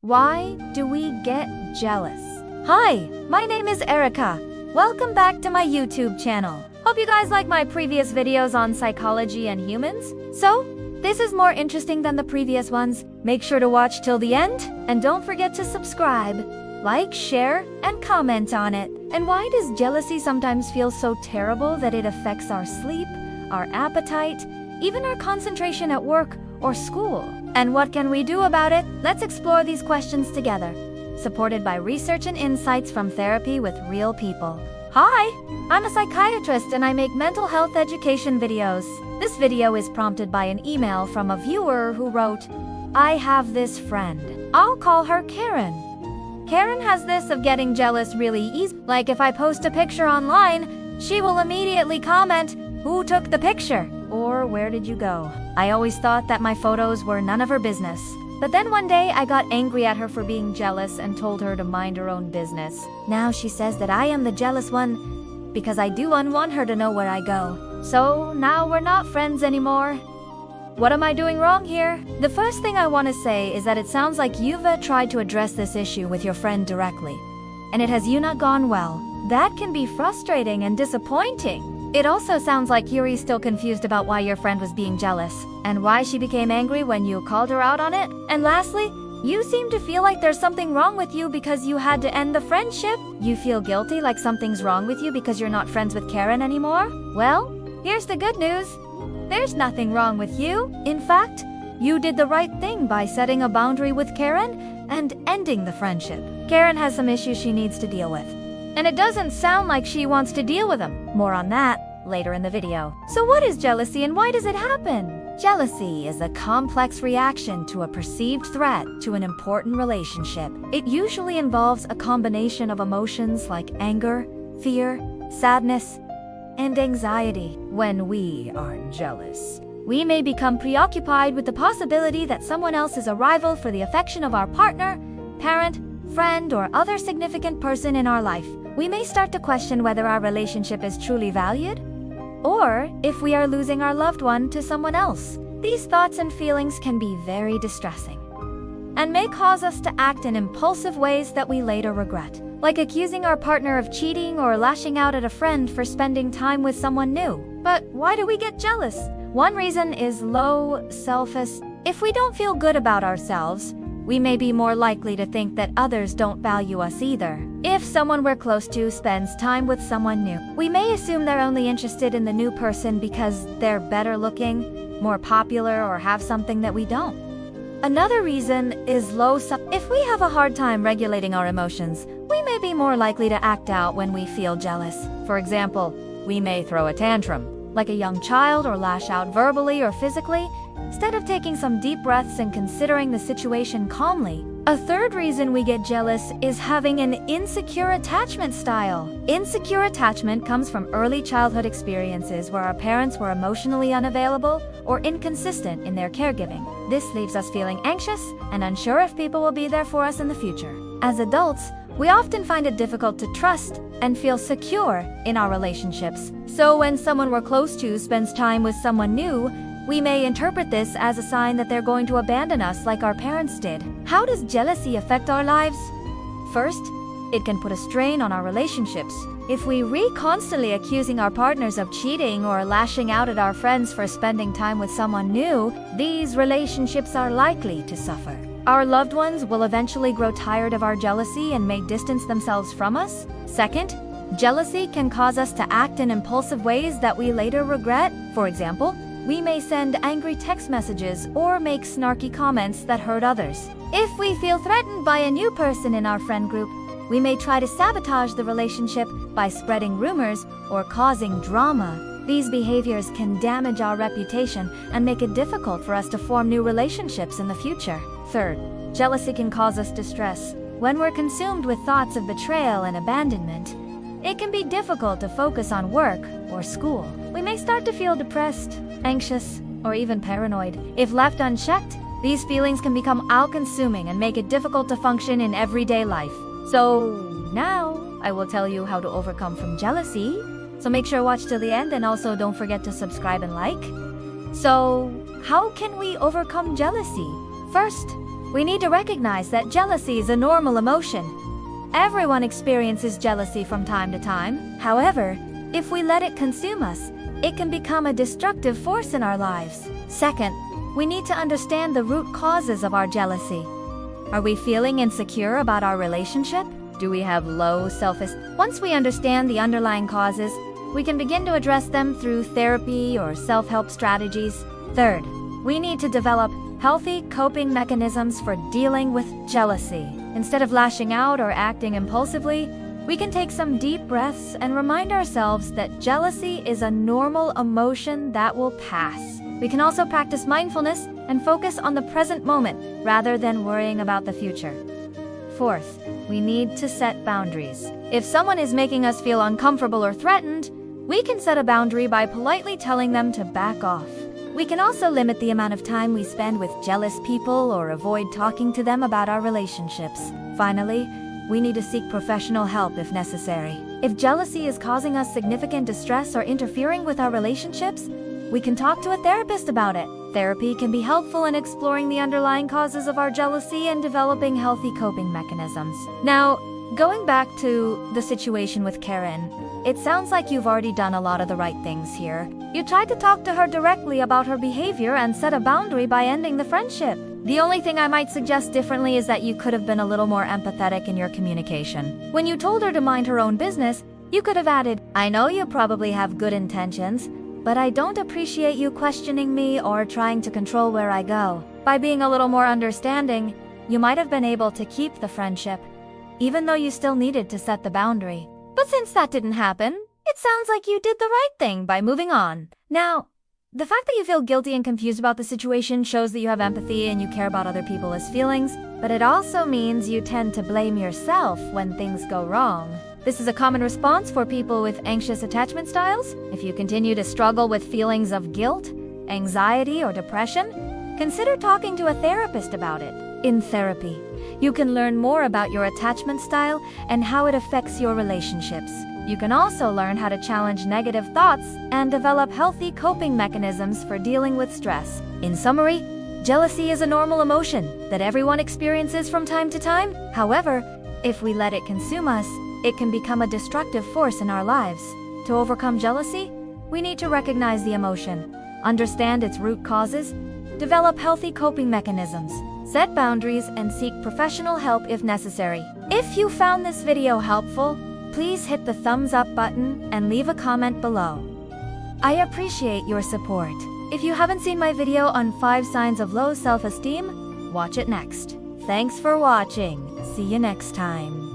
Why do we get jealous? Hi, my name is Erica. Welcome back to my YouTube channel. Hope you guys like my previous videos on psychology and humans. So, this is more interesting than the previous ones. Make sure to watch till the end, and don't forget to subscribe, like, share, and comment on it. And why does jealousy sometimes feel so terrible that it affects our sleep, our appetite, even our concentration at work or school? And what can we do about it? Let's explore these questions together. Supported by research and insights from therapy with real people. Hi, I'm a psychiatrist and I make mental health education videos. This video is prompted by an email from a viewer who wrote, I have this friend. I'll call her Karen. Karen has this of getting jealous really easy. Like if I post a picture online, she will immediately comment, who took the picture? Or where did you go? I always thought that my photos were none of her business. But then one day I got angry at her for being jealous and told her to mind her own business. Now she says that I am the jealous one because I do want her to know where I go. So now we're not friends anymore. What am I doing wrong here? The first thing I want to say is that it sounds like you've tried to address this issue with your friend directly, and it has not gone well. That can be frustrating and disappointing. It also sounds like Yuri's still confused about why your friend was being jealous, and why she became angry when you called her out on it. And lastly, you seem to feel like there's something wrong with you because you had to end the friendship. You feel guilty like something's wrong with you because you're not friends with Karen anymore? Well, here's the good news. There's nothing wrong with you. In fact, you did the right thing by setting a boundary with Karen and ending the friendship. Karen has some issues she needs to deal with, and it doesn't sound like she wants to deal with them. More on that later in the video. So what is jealousy and why does it happen? Jealousy is a complex reaction to a perceived threat to an important relationship. It usually involves a combination of emotions like anger, fear, sadness, and anxiety. When we are jealous, we may become preoccupied with the possibility that someone else is a rival for the affection of our partner, parent, friend, or other significant person in our life. We may start to question whether our relationship is truly valued, or if we are losing our loved one to someone else. These thoughts and feelings can be very distressing, and may cause us to act in impulsive ways that we later regret, like accusing our partner of cheating or lashing out at a friend for spending time with someone new. But why do we get jealous? One reason is low self-esteem. If we don't feel good about ourselves, we may be more likely to think that others don't value us either. If someone we're close to spends time with someone new, we may assume they're only interested in the new person because they're better looking, more popular, or have something that we don't. Another reason is low self. If we have a hard time regulating our emotions, we may be more likely to act out when we feel jealous. For example, we may throw a tantrum, like a young child, or lash out verbally or physically, instead of taking some deep breaths and considering the situation calmly. A third reason we get jealous is having an insecure attachment style. Insecure attachment comes from early childhood experiences where our parents were emotionally unavailable or inconsistent in their caregiving. This leaves us feeling anxious and unsure if people will be there for us in the future. As adults, we often find it difficult to trust and feel secure in our relationships. So when someone we're close to spends time with someone new, we may interpret this as a sign that they're going to abandon us like our parents did. How does jealousy affect our lives? First, it can put a strain on our relationships. If we constantly accusing our partners of cheating or lashing out at our friends for spending time with someone new, these relationships are likely to suffer. Our loved ones will eventually grow tired of our jealousy and may distance themselves from us. Second, jealousy can cause us to act in impulsive ways that we later regret. For example, we may send angry text messages or make snarky comments that hurt others. If we feel threatened by a new person in our friend group, we may try to sabotage the relationship by spreading rumors or causing drama. These behaviors can damage our reputation and make it difficult for us to form new relationships in the future. Third, jealousy can cause us distress. When we're consumed with thoughts of betrayal and abandonment, it can be difficult to focus on work or school. We may start to feel depressed, anxious, or even paranoid. If left unchecked, these feelings can become all-consuming and make it difficult to function in everyday life. So now, I will tell you how to overcome from jealousy. So make sure to watch till the end, and also don't forget to subscribe and like. So, how can we overcome jealousy? First, we need to recognize that jealousy is a normal emotion. Everyone experiences jealousy from time to time. However, if we let it consume us, it can become a destructive force in our lives. Second, we need to understand the root causes of our jealousy. Are we feeling insecure about our relationship? Do we have low self-esteem? Once we understand the underlying causes, we can begin to address them through therapy or self-help strategies. Third, we need to develop healthy coping mechanisms for dealing with jealousy. Instead of lashing out or acting impulsively, we can take some deep breaths and remind ourselves that jealousy is a normal emotion that will pass. We can also practice mindfulness and focus on the present moment rather than worrying about the future. Fourth, we need to set boundaries. If someone is making us feel uncomfortable or threatened, we can set a boundary by politely telling them to back off. We can also limit the amount of time we spend with jealous people or avoid talking to them about our relationships. Finally, we need to seek professional help if necessary. If jealousy is causing us significant distress or interfering with our relationships, we can talk to a therapist about it. Therapy can be helpful in exploring the underlying causes of our jealousy and developing healthy coping mechanisms. Now, going back to the situation with Karen, it sounds like you've already done a lot of the right things here. You tried to talk to her directly about her behavior and set a boundary by ending the friendship. The only thing I might suggest differently is that you could have been a little more empathetic in your communication. When you told her to mind her own business, you could have added, "I know you probably have good intentions, but I don't appreciate you questioning me or trying to control where I go." By being a little more understanding, you might have been able to keep the friendship, even though you still needed to set the boundary. But since that didn't happen, it sounds like you did the right thing by moving on. Now, the fact that you feel guilty and confused about the situation shows that you have empathy and you care about other people's feelings, but it also means you tend to blame yourself when things go wrong. This is a common response for people with anxious attachment styles. If you continue to struggle with feelings of guilt, anxiety, or depression, consider talking to a therapist about it. In therapy, you can learn more about your attachment style and how it affects your relationships. You can also learn how to challenge negative thoughts and develop healthy coping mechanisms for dealing with stress. In summary, jealousy is a normal emotion that everyone experiences from time to time. However, if we let it consume us, it can become a destructive force in our lives. To overcome jealousy, we need to recognize the emotion, understand its root causes, develop healthy coping mechanisms, set boundaries, and seek professional help if necessary. If you found this video helpful, please hit the thumbs up button and leave a comment below. I appreciate your support. If you haven't seen my video on 5 signs of low self-esteem, watch it next. Thanks for watching. See you next time.